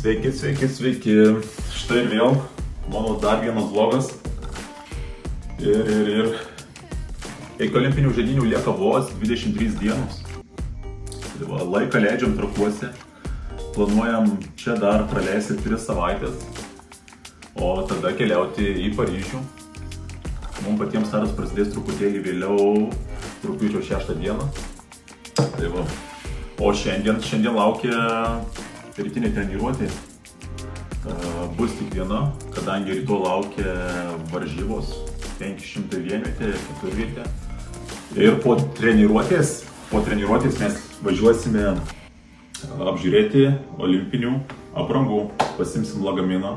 Sveiki, sveiki, sveiki. Štai vėl mano dar vienas vlogas. Ir iki olimpinių žaidynių lieka vos 23 dienos. Tai va, laiką leidžiam Trakuose. Planuojam čia dar praleisti 3 savaitės. O tada keliauti į Paryžių. Mums patiems startas prasidės truputėlį vėliau, rugpjūčio 6 dieną. Tai va. O šiandien laukia rytinė treniruotė. Bus tik viena, kadangi rytoj laukia varžybos 500 vienvietė, 4 vietė. Ir po treniruotės mes važiuosime apžiūrėti olimpinių aprangų. Pasimsim lagaminą.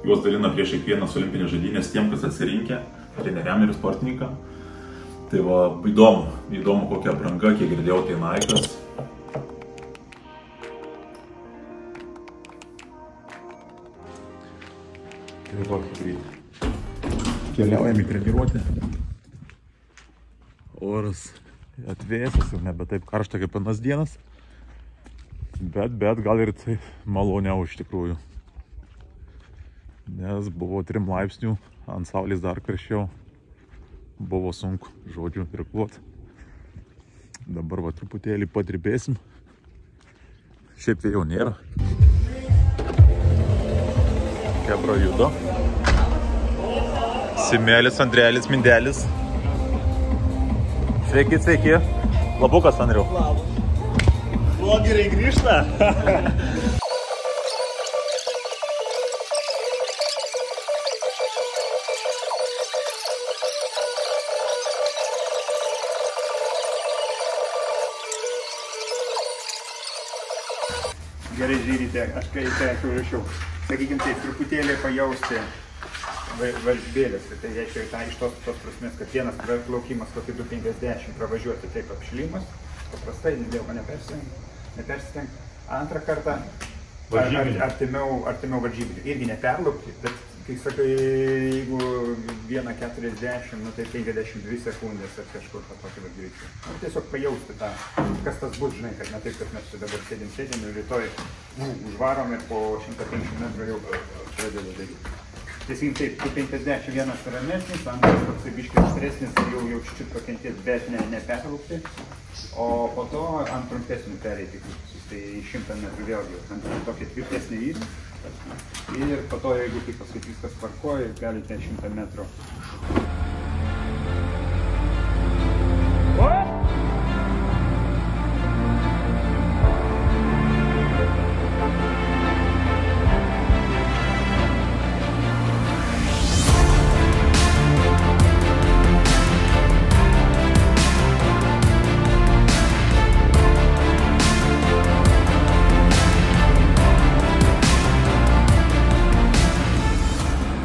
Juos dalina prieš kiekvienas olimpinės žaidynės tiem, kas atsirinkę, treneriam ir sportininkam. Tai va, įdomu kokia apranga, kiek girdėjau, tai Nike'as. Tai va, kaip greitai. Keliaujam į treniruotę. Oras atvėsęs, jau nebe taip karšta kaip anas dienas. Bet gal ir tai maloniau iš tikrųjų. Nes buvo 3 laipsnių, ant saulės dar karščiau. Buvo sunku, žodžiu, irkluot. Dabar va truputėlį padribėsim. Šiaip tai jau nėra. Kebra juda. Simelis, Andrelis, Mindelis. Sveiki, sveiki. Labukas, Andriau. Labas. Blogeriai grįžta. Gerai žiūrite, aš kai rašiau, sakykim taip, truputėlį pajausti varžybėlės. Tai reiškia tą iš tos prasmės, kad vienas plaukimas kokį 2.50 pravažiuoti taip apšilimas, paprastai, nieko nepersisteng. Antrą kartą artimiau varžybinių. Irgi neperlaukti, bet kai sakai, jeigu 1.40, nu tai 52 sekundės ar kažkur tokį greičiu. Tiesiog pajausti tą, kas tas bus, žinai, kad ne taip, kad mes dabar sėdim ir rytoj užvarom ir po 150 metrų jau pradeda daryti. Tiesiog taip, 51 ramesnis, antras toksai biškai aštresnis, jau čiut pakentėt, bet neperlaukti. O po to ant trumpesnių pereiti, tai 100 metrų vėlgi, ant tokį tvirtesnį įrį. Ir po to, jeigu kaip pasakyt viskas tvarkoja, galite 100 metrų.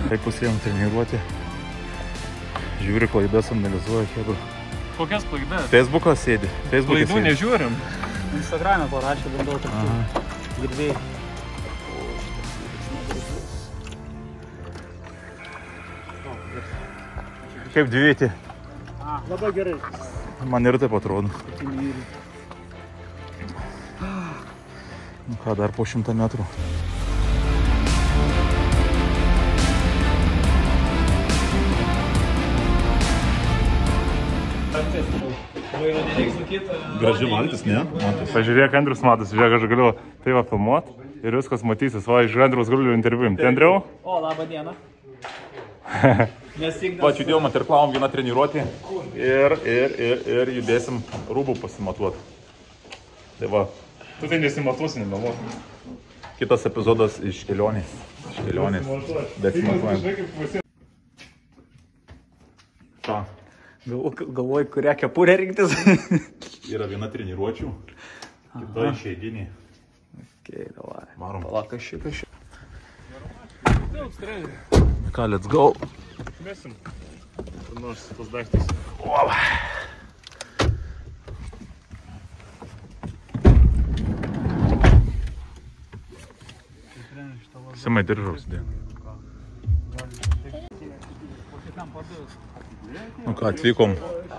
Taip pusėjom treniruoti. Žiūri klaidas, analizuoja kebra. Kokias klaidas? Facebook'o sėdi. Klaidų nežiūrim. Instagram'e parašė, bandau tokį girdėjai. Kaip dvivietė? Labai gerai. Man ir taip atrodo. Nu ką, dar po 100 metrų. Graži valtis, ne? Pažiūrėk, Andrius matosi, žiūrėk, aš galiu tai va filmuot ir viskas matysis. Va, iš Andriaus galiu interviu. Tai Andriau? O, labą dieną. Pačiūdėjom, atirklavom vieną treniruotį ir judėsim rūbų pasimatuoti. Tai va. Tu tai nesimatuosi, nemeluok. Kitas epizodas iš kelionės. Bet simatuojam. Ką? Galvoju, kurią kepurę rinktis. Yra viena treniruočių, kita išeiginė. Okay, davai. Varom. Palauk, kaši. Ką, let's go. Mesim. Kur nors tos daiktus. Simai diržaus dėl. Nu ką, atvykom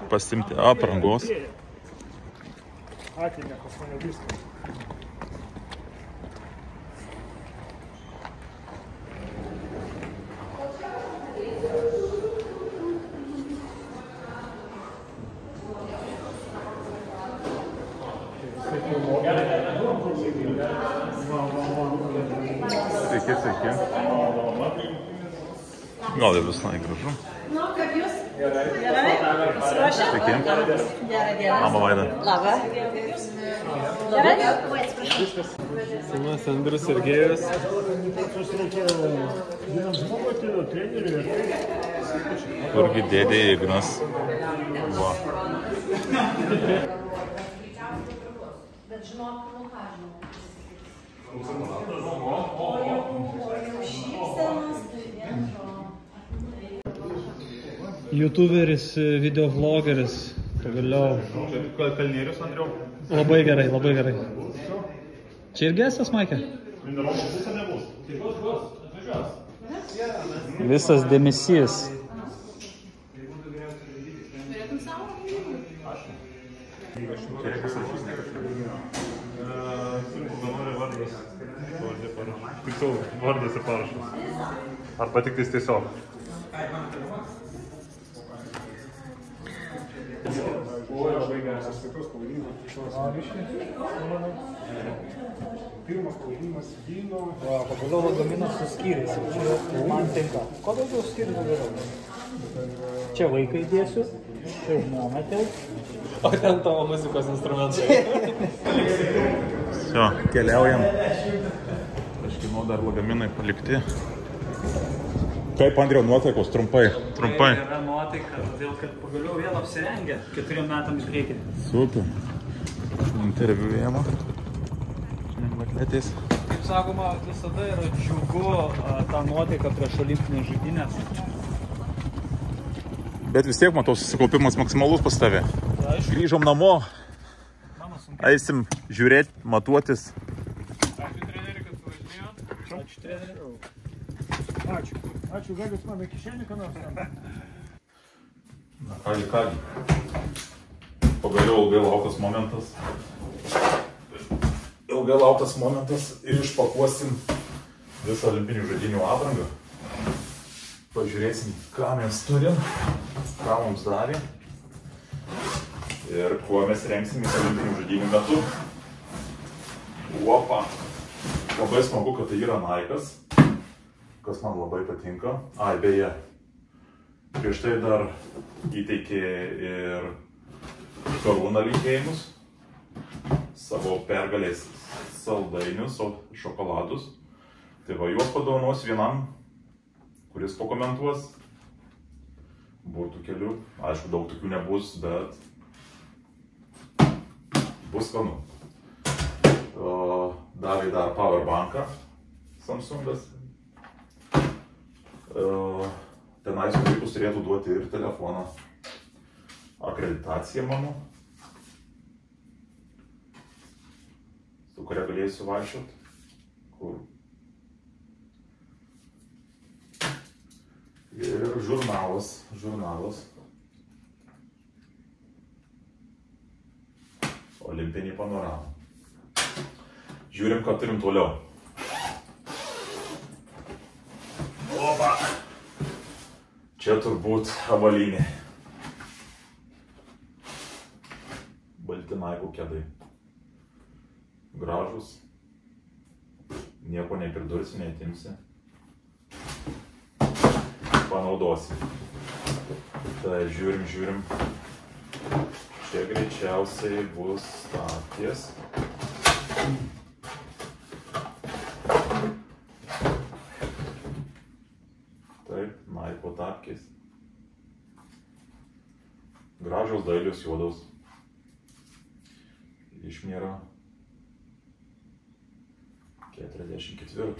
pasimti aprangos. Atėmė pas mane viską. Sveiki, sveiki. Gal ir visai gražu. Nu, kaip jūs? Gerai? Pasiruošę? Sveiki. Gerą dieną. Mama Vaida. Labą. Gerai? Oi, atsiprašau. Sūnus Andrius Sergėjus. Kurgi dėdė Ignas. Va. Bet žinok, nu ką žinok. YouTuberis, videovlogeris. Pagaliau. Kalnierius, Andriau. Labai gerai, labai gerai. Čia irgi esas, Maikė? Visas dėmesys. Tiksliau, vardas ir parašas. Ar patiktais tiesiog? Pirmas pavadinimas vyno. Pagaliau lagaminas su skyriais. Čia man tinka. Ko daugiau skyrių geriau? Čia vaikai dėsiu. Čia žmona telp. O ten tavo muzikos instrumentai. Все, keliaujam. Kažkieno dar lagaminai palikti. Kaip, Andriau, nuotaikos? Trumpai. Trumpai. Tai yra nuotaika, todėl kad pagaliau vėl apsirengė 4 metams priekį. Super. Interviu ėmą. Atletais. Kaip sakoma, visada yra džiugu ta nuotaika prieš olimpinės žaidynės. Bet vis tiek, matau, susikaupimas maksimalus pas tave. Grįžom namo. Eisim žiūrėti, matuotis. Ačiū treneri, kad suvažinėjot. Ačiū treneri. Ačiū. Ačiū, Gagas, mano kišenį, ką nors. Na, kągi. Pagaliau ilgai lauktas momentas. Ilgai lauktas momentas ir išpakuosim visą olimpinių žaidynių aprangą. Pažiūrėsim, ką mes turim, ką mums darė ir kuo mes rengsimės olimpinių žaidynių metu. Opa! Labai smagu, kad tai yra Nike'as, kas man labai patinka. Ai, beje, prieš tai dar įteikė ir karūną linkėjimus, savo pergalės saldainius, šokoladus. Tai va, juos padovanos vienam, kuris pakomentuos. Būtų kelių, aišku, daug tokių nebus, bet bus skanu. Davė dar powerbanką Samsungas. Tenais vaikus turėtų duoti ir telefoną. Akreditacija mano, su kuria galėsiu vaikščioti. Kur? Ir žurnalas. Olimpinį panoramą. Žiūrim, ką turim toliau. Opa! Čia turbūt avalynė. Balti Nike kedai. Gražus. Nieko nepridursi, neatimsi. Panaudosi. Tai žiūrim. Čia greičiausiai bus staties. Taip, Nike tapkės. Gražios dailios juodos. Išmėra 44.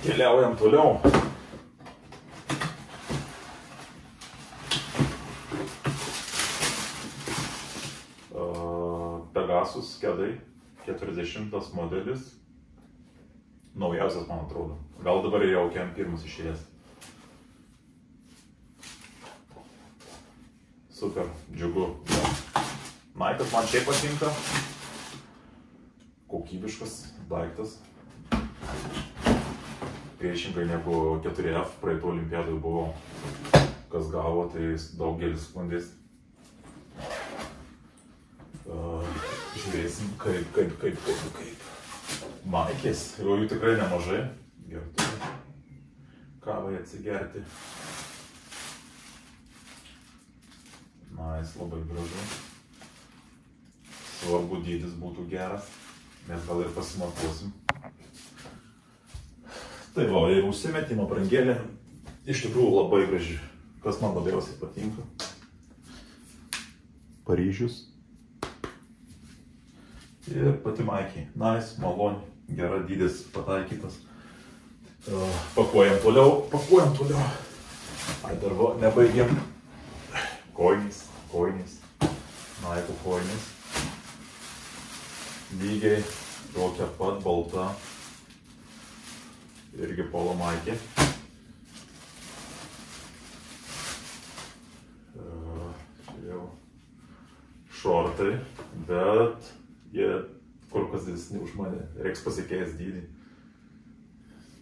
Keliaujam toliau. Pegasus kedai, 40 modelis. Naujausias, man atrodo. Gal dabar jau pirmas išėjęs. Super, džiugu. Nike'as man šiaip patinka. Kokybiškas daiktas. Priešingai negu 4F praeito olimpiadoj buvo. Kas gavo, tai daugelis skundės. Žiūrėsim, kaip. Maikės, jau jų tikrai nemažai. Gertuvių. Kavai atsigerti. Jis labai gražu. Svarbu dydis būtų geras, nes gal ir pasimatuosim. Tai va, ir užsimetimo aprangėlė iš tikrųjų labai graži. Kas man labiausiai patinka? Paryžius. Ir pati Maikė. Maloni, gera dydis pataikytas. Pakuojam toliau. Ai, dar va, nebaigėm. Kojinės. Maikų kojinės. Lygiai tokia pat balta. Irgi polo Maikė. Čia jau šortai, bet jie kur kas didesni už mane. Reiks pasikeis dydį.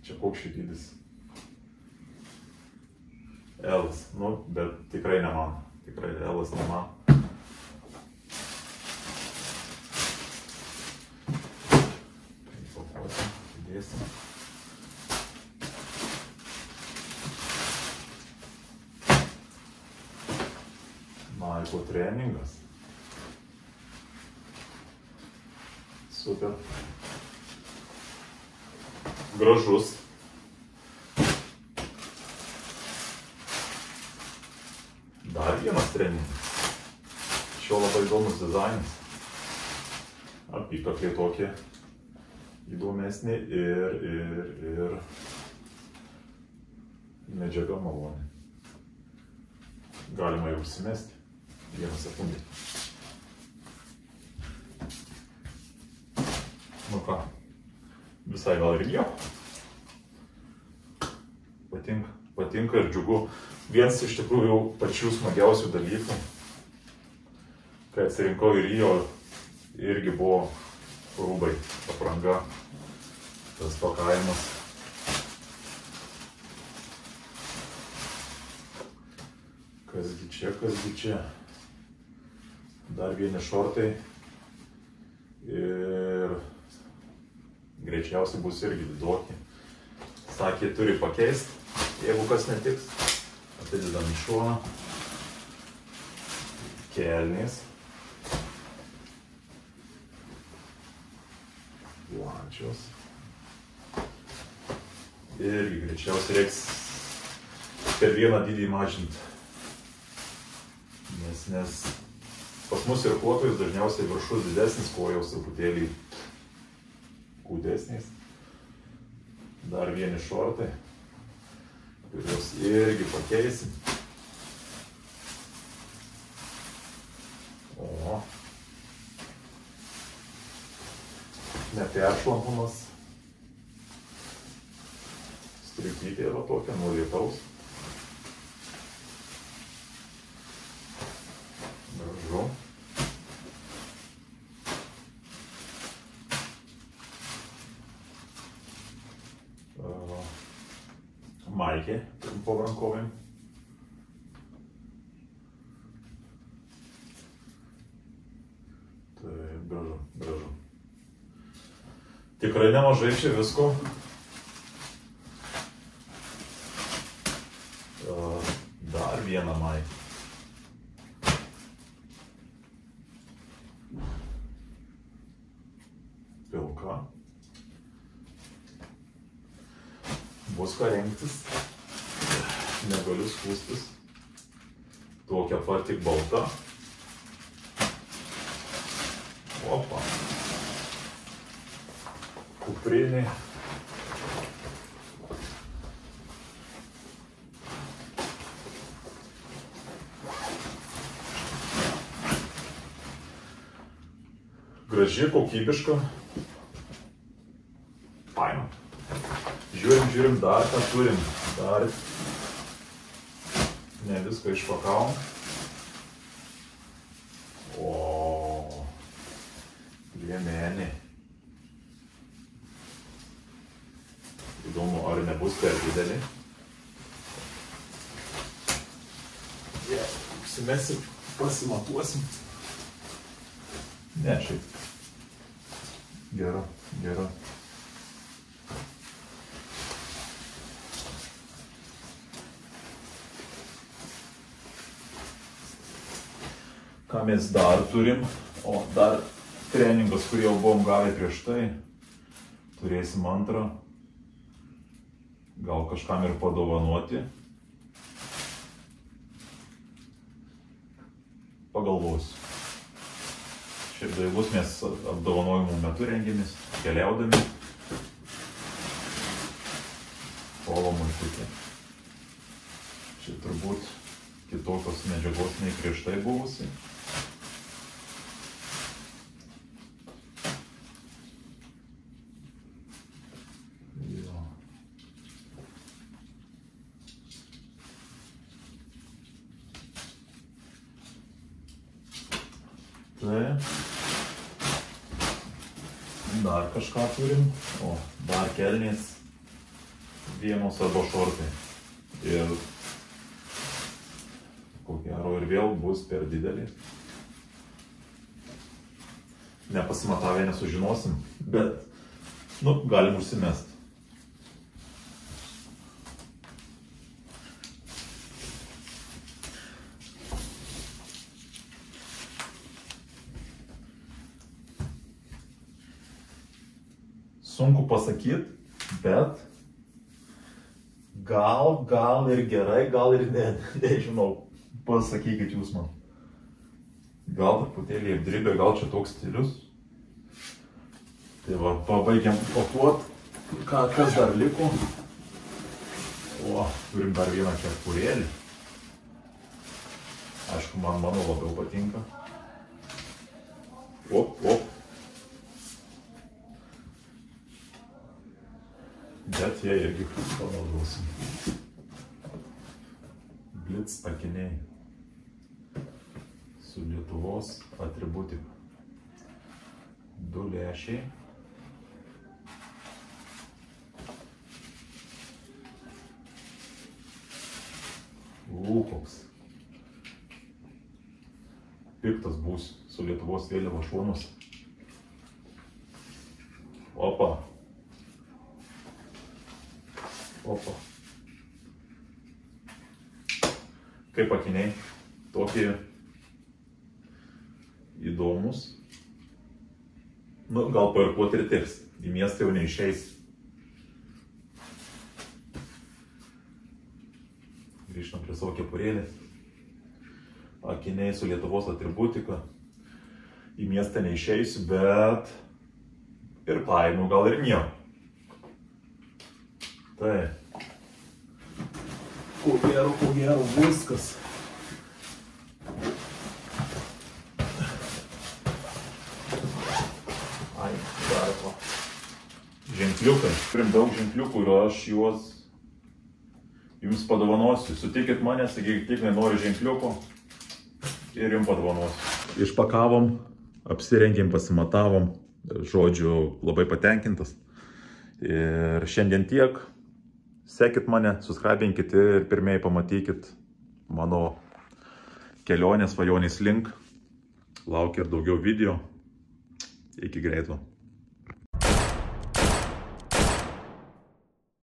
Čia koks šį dydis? Elas, bet tikrai ne man. Tikrai Elas ne man. Pakuosim, įdėsim. Maikų treningas. Super. Gražus. Dar vienas treningas. Šio labai įdomus dizainas. Apykakliai tokie įdomesni ir medžiaga maloni. Galima jau užsimesti. Vieną sekundę. Nu ką, visai gal ir nieko. Patinka ir džiugu. Vienas iš tikrųjų pačių smagiausių dalykų, kai atsirinkau į Rio, irgi buvo rūbai, apranga, tas pakavimas. Kasgi čia. Dar vieni šortai ir greičiausiai bus irgi didoki. Sakė, turi pakeisti, jeigu kas netiks. Atidedam į šoną. Kelnės. Plačios. Irgi greičiausiai reiks per vieną dydį mažinti. Nes pas mus irkluotojus dažniausiai viršus didesnis, kojos truputėlį kūdesnis. Dar vieni šortai, kuriuos irgi pakeisim. O. Neperšlampamas. Striukytė yra tokia nuo lietaus. Gražu. Maikė trumpom rankovėm. Taip, gražu. Tikrai nemažai čia visko. Dar vieną Maikę. Pilka. Bus ką rengtis. Negaliu skųstis. Tokia pat tik balta. Opa. Kuprinė. Graži, kokybiška. Faina. Žiūrim, dar ką turim. Dar ne viską išpakavom. O, liemenė. Įdomu, ar nebus per didelį. Užsimesim, pasimatuosim. Ne, šiaip. Gera, gera. Ką mes dar turim? O, dar treningas, kurį jau buvom gavę prieš tai. Turėsim antrą. Gal kažkam ir padovanoti. Pagalvosiu. Šiaip dailus mes apdovanojimų metu rengiamės, keliaudami. Polo multikė. Čia turbūt kitokios medžiagos nei prieš tai buvusi. Tai dar kažką turim, o dar kelnės vienos arba šortai. Ir ko gero ir vėl bus per didelį. Nepasimatavę nesužinosim, bet galim užsimest. Sunku pasakyti, bet gal ir gerai, gal ir ne, nežinau, pasakykit jūs man. Gal truputėlį apdribė, gal čia toks stilius. Tai va, pabaigiam pakuot, kas dar liko. O, turim dar vieną kepurėlį. Aišku, man mano labiau patinka. Op. Bet jie irgi panaudosim. Blitz akiniai su Lietuvos atributika. 2 lęšiai. Koks. Piktas bus su Lietuvos vėliava šonuose. Opa. Kaip akiniai, tokie įdomus. Gal pairkuoti ir tiks, į miestą jau neišeis. Grįžtam prie savo kepurėlį. Akiniai su Lietuvos atributika. Į miestą neišeisiu, bet ir paimu gal ir nieko. Tai, ko gero viskas. Dar ko. Ženkliukai. Turim daug ženkliukų ir aš juos jums padovanosiu. Sutikit mane, sakykit, kiek nenori ženkliuko ir jums padovanosiu. Išpakavom, apsirengėm, pasimatavom. Žodžiu, labai patenkintas. Ir šiandien tiek. Sekit mane, subscribinkit ir pirmieji pamatykit mano kelionės svajonės link. Laukia ir daugiau video. Iki greito.